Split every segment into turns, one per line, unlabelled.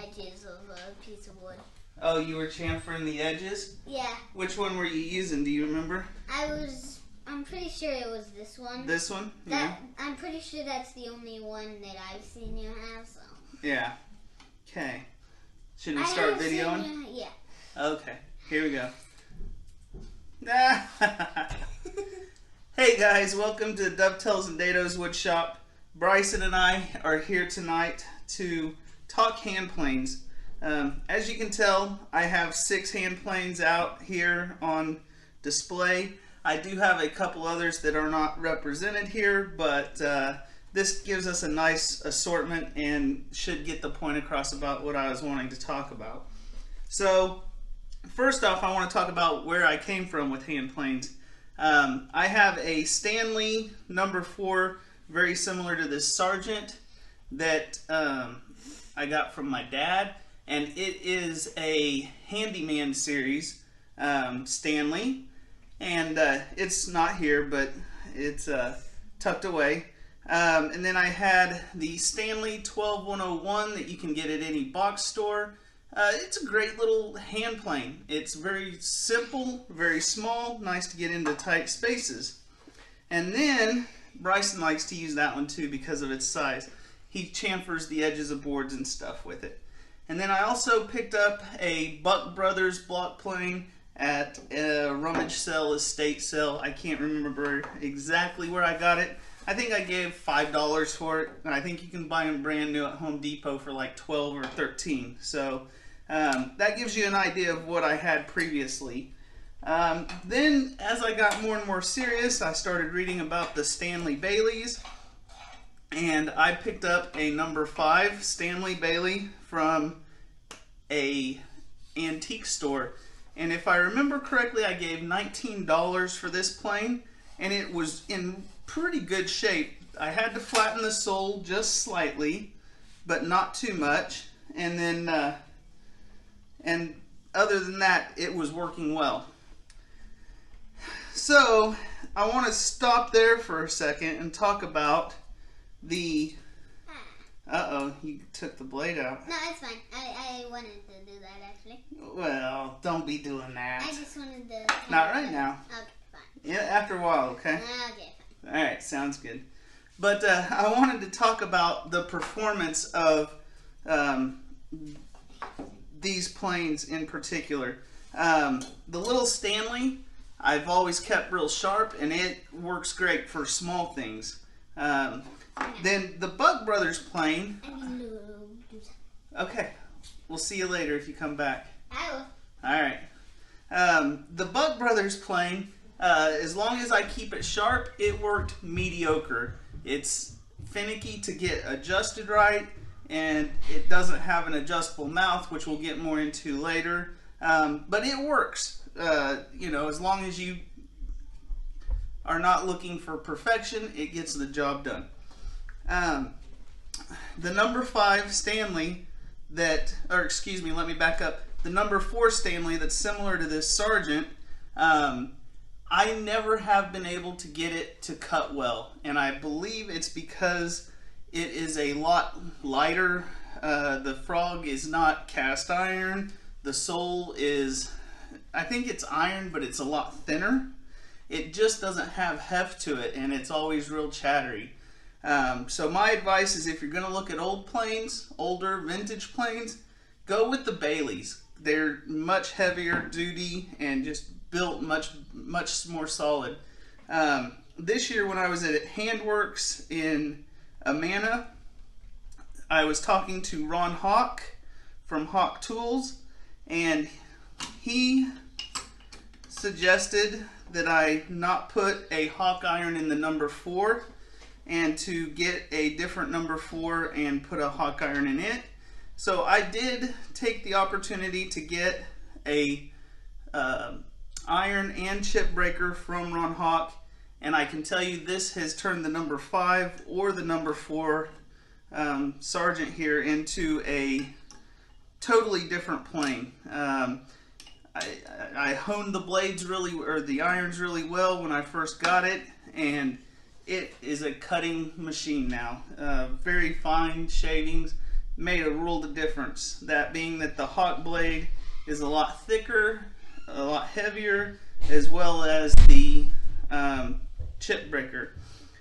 edges of a piece of wood.
Oh, you were chamfering the edges?
Yeah.
Which one were you using? Do you remember?
I'm pretty sure it was this one.
This one? Yeah.
I'm pretty sure that's the only one that I've seen you have, so.
Yeah. Okay. Should we start videoing?
Yeah.
Okay. Here we go. Hey guys, welcome to Dovetails and Dados Woodshop. Bryson and I are here tonight to talk hand planes. As you can tell, I have 6 hand planes out here on display. I do have a couple others that are not represented here, but this gives us a nice assortment and should get the point across about what I was wanting to talk about. So, first off, I want to talk about where I came from with hand planes. I have a Stanley number 4, very similar to this Sergeant that I got from my dad, and it is a Handyman series Stanley, and it's not here, but it's tucked away. And then I had the Stanley 12101 that you can get at any box store. It's a great little hand plane. It's very simple, very small, nice to get into tight spaces. And then Bryson likes to use that one too because of its size. He chamfers the edges of boards and stuff with it. And then I also picked up a Buck Brothers block plane at a rummage sale, estate sale. I can't remember exactly where I got it. I think I gave $5 for it, and I think you can buy them brand new at Home Depot for like $12 or $13. So that gives you an idea of what I had previously. Then, as I got more and more serious, I started reading about the Stanley Baileys, and I picked up a number 5 Stanley Bailey from a antique store. And if I remember correctly, I gave $19 for this plane, and it was in pretty good shape. I had to flatten the sole just slightly, but not too much. And then, and other than that, it was working well. So I want to stop there for a second and talk about the. Uh-oh, you took the blade out.
No, it's fine. I wanted to do that actually.
Well, don't be doing that.
I just wanted to.
Not right now.
Okay, fine.
Yeah, after a while, okay?
Okay, fine.
Alright, sounds good. But I wanted to talk about the performance of these planes in particular. The little Stanley, I've always kept real sharp, and it works great for small things. Then the Buck Brothers plane. Okay, we'll see you later if you come back.
I will.
Alright. The Buck Brothers plane, as long as I keep it sharp, it worked mediocre. It's finicky to get adjusted right, and it doesn't have an adjustable mouth, which we'll get more into later. But it works. You know, as long as you are not looking for perfection, it gets the job done. The number 5 Stanley that, or excuse me, let me back up. The number 4 Stanley that's similar to this Sergeant, I never have been able to get it to cut well, and I believe it's because it is a lot lighter. The frog is not cast iron. The sole is, I think it's iron, but it's a lot thinner. It just doesn't have heft to it, and it's always real chattery. So my advice is, if you're going to look at old planes, older vintage planes, go with the Baileys. They're much heavier duty and just built much more solid. This year when I was at Handworks in Amana, I was talking to Ron Hock from Hock Tools, and he suggested that I not put a Hock iron in the number 4 and to get a different number 4 and put a Hock iron in it. So I did take the opportunity to get a iron and chip breaker from Ron Hock, and I can tell you this has turned the number 5 or the number 4 Sergeant here into a totally different plane. I honed the blades the irons really well when I first got it, and it is a cutting machine now. Very fine shavings, made a world of difference. That being that the Hock blade is a lot thicker, a lot heavier, as well as the chip breaker.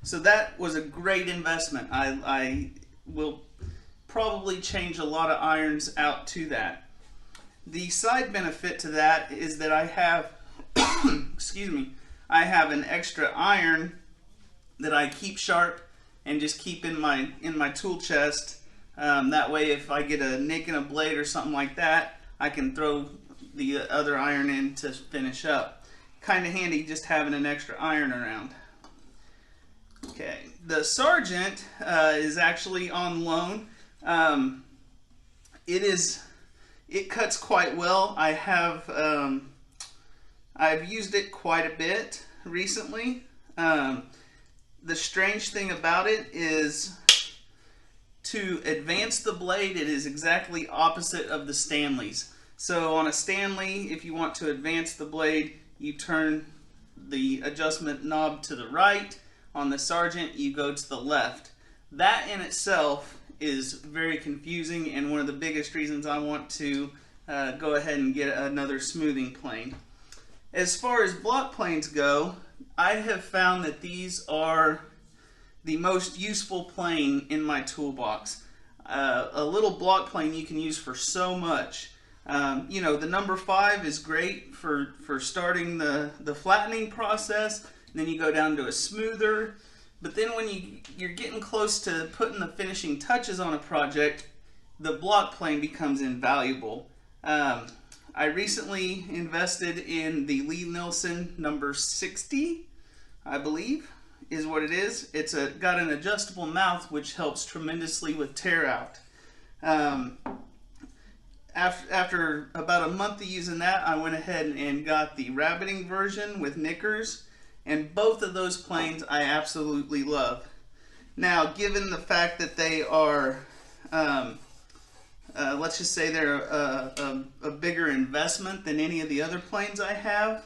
So that was a great investment. I will probably change a lot of irons out to that. The side benefit to that is that I have, excuse me, I have an extra iron that I keep sharp and just keep in my tool chest. That way, if I get a nick in a blade or something like that, I can throw the other iron in to finish up. Kind of handy just having an extra iron around. Okay, the Sergeant is actually on loan. It cuts quite well. I've used it quite a bit recently. The strange thing about it is to advance the blade, it is exactly opposite of the Stanleys. So on a Stanley, if you want to advance the blade, you turn the adjustment knob to the right. On the Sergeant, you go to the left. That in itself is very confusing and one of the biggest reasons I want to go ahead and get another smoothing plane. As far as block planes go, I have found that these are the most useful plane in my toolbox. A little block plane you can use for so much. You know, the number 5 is great for starting the flattening process. Then you go down to a smoother. But then when you're getting close to putting the finishing touches on a project, the block plane becomes invaluable. I recently invested in the Lie Nielsen number 60, I believe, is what it is. It's got an adjustable mouth which helps tremendously with tear out. After about a month of using that, I went ahead and got the rabbiting version with knickers, and both of those planes I absolutely love. Now, given the fact that they are, let's just say they're a bigger investment than any of the other planes I have,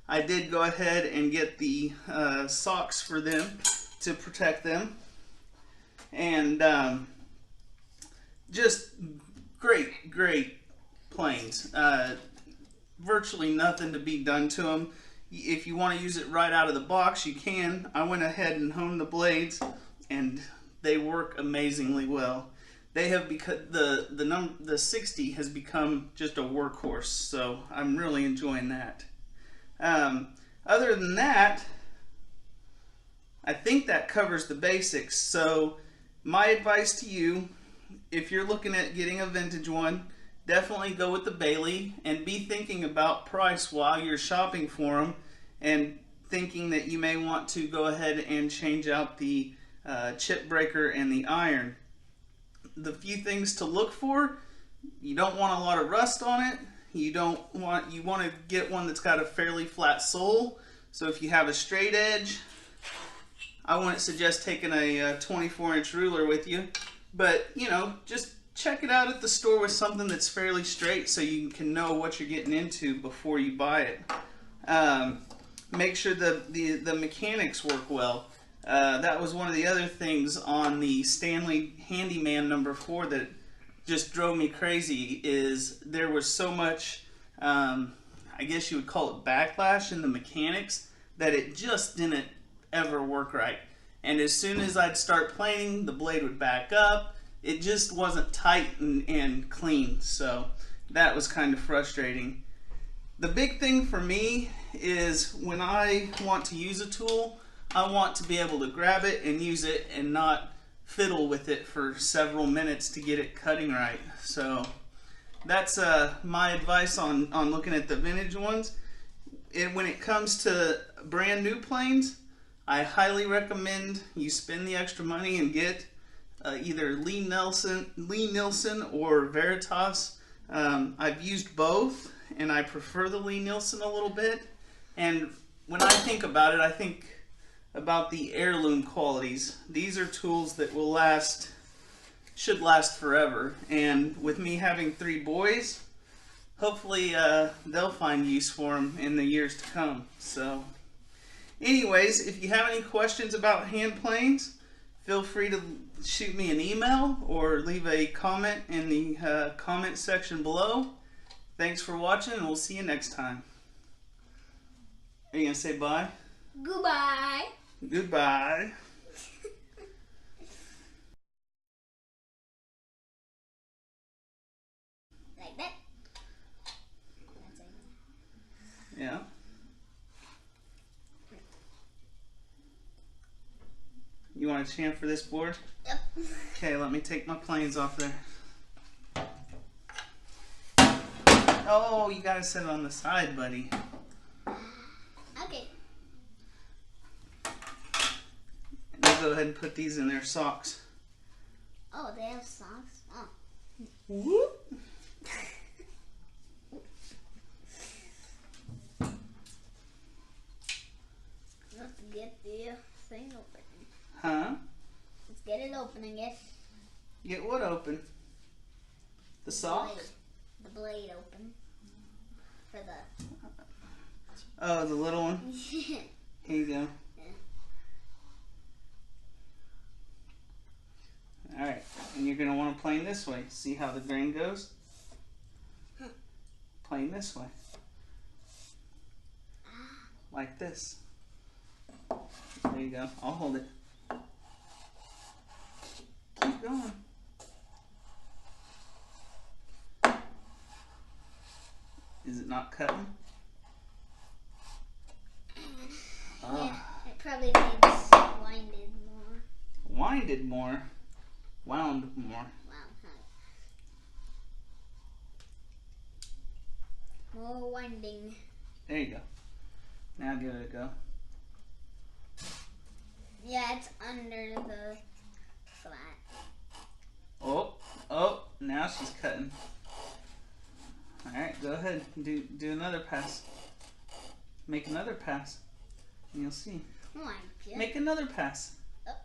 I did go ahead and get the socks for them to protect them. And just great planes. Virtually nothing to be done to them. If you want to use it right out of the box, you can. I went ahead and honed the blades, and they work amazingly well. They have become the 60 has become just a workhorse, so I'm really enjoying that. Other than that, I think that covers the basics. So my advice to you, if you're looking at getting a vintage one, definitely go with the Bailey and be thinking about price while you're shopping for them, and thinking that you may want to go ahead and change out the chip breaker and the iron. The few things to look for: you don't want a lot of rust on it. You want to get one that's got a fairly flat sole. So if you have a straight edge, I wouldn't suggest taking a 24-inch ruler with you. But you know, just check it out at the store with something that's fairly straight so you can know what you're getting into before you buy it. Make sure the mechanics work well. That was one of the other things on the Stanley Handyman number 4 that just drove me crazy, is there was so much, I guess you would call it backlash in the mechanics, that it just didn't ever work right. And as soon as I'd start planing, the blade would back up. It just wasn't tight and clean, so that was kind of frustrating. The big thing for me is when I want to use a tool, I want to be able to grab it and use it and not fiddle with it for several minutes to get it cutting right. So that's my advice on looking at the vintage ones. When it comes to brand new planes, I highly recommend you spend the extra money and get either Lie Nielsen or Veritas. I've used both, and I prefer the Lie Nielsen a little bit. And when I think about it, I think about the heirloom qualities. These are tools that will should last forever. And with me having 3 boys, hopefully they'll find use for them in the years to come. So anyways, if you have any questions about hand planes, feel free to shoot me an email or leave a comment in the comment section below. Thanks for watching, and we'll see you next time. Are you going to say bye?
Goodbye.
Goodbye.
Like that.
Yeah. You want to chant for this board?
Yep.
Okay, let me take my planes off there. Oh, you gotta sit it on the side, buddy.
Okay.
And we'll go ahead and put these in their socks.
Oh, they have socks? Oh.
Whoop.
Let's get the thing open.
Huh?
Let's get it open, I guess.
Get what open? The sock?
The blade open. For the...
Oh, the little one? Here you go.
Yeah.
Alright, and you're going to want to plane this way. See how the grain goes? Plane this way. Like this. There you go. I'll hold it. Keep going. Is it not cutting? Oh.
Yeah, it probably needs winded more.
Winded more. Wound more.
Wow. More winding.
There you go. Now give it a go.
Yeah, it's under the flat.
Oh, now she's cutting. Alright, go ahead. Do another pass. Make another pass. And you'll see.
Oh my God.
Make another pass.
Oh.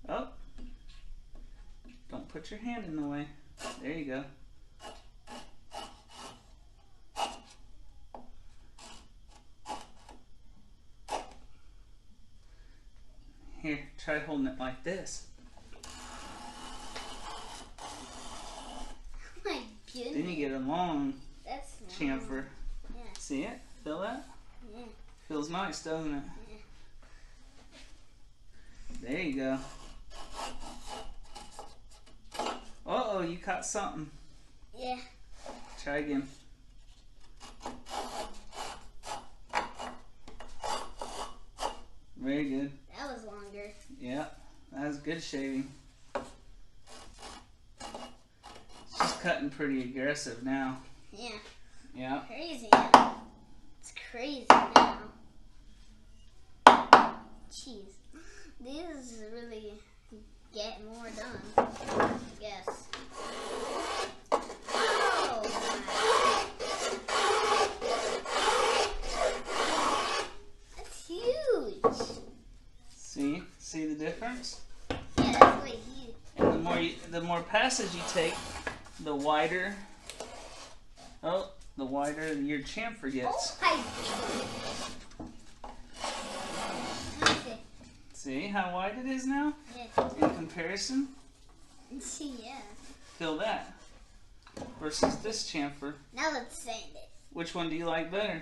Oh. Don't put your hand in the way. There you go. Here, try holding it like this.
Oh my goodness.
Then you get a long
That's
chamfer.
Yeah.
See it? Feel that?
Yeah.
Feels nice, doesn't it?
Yeah.
There you go. Uh-oh, you caught something.
Yeah.
Try again. Very good.
That was longer.
Yeah, that was good shaving. She's cutting pretty aggressive now.
Yeah.
Yeah.
Crazy now. It's crazy now. Jeez. These really get more done, I guess. Oh my. That's huge.
See the difference?
Yeah, that's way huge.
And the more passes you take, the wider. Oh, the wider your chamfer gets.
Oh my. Let me see.
See how wide it is now?
Yeah.
In comparison?
Yeah.
Feel that. Versus this chamfer.
Now let's sand it.
Which one do you like better?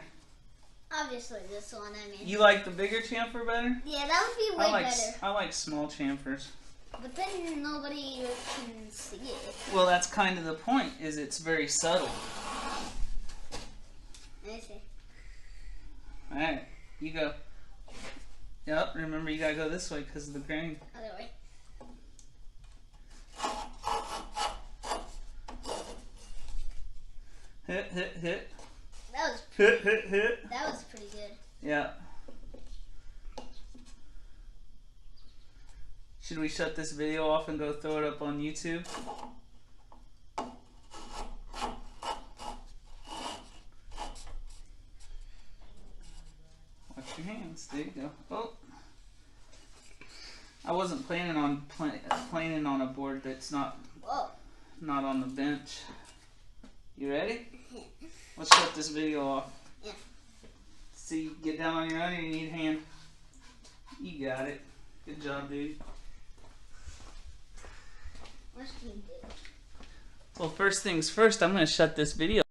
Obviously this one, I mean.
You like the bigger chamfer better?
Yeah, that would be way better.
I like small chamfers.
But then nobody can see it.
Well, that's kind of the point, is it's very subtle.
Let me see.
Alright, you go. Yep, remember you gotta go this way because of the grain.
Other way.
Hit.
That was
Hit.
that was pretty good.
Yeah. Should we shut this video off and go throw it up on YouTube? Watch your hands. There you go. Oh. I wasn't planning on planing on a board that's not on the bench. You ready? Let's shut this video off.
Yeah.
See, get down on your own or you need a hand? You got it. Good job, dude.
What should we do?
Well, first things first, I'm going to shut this video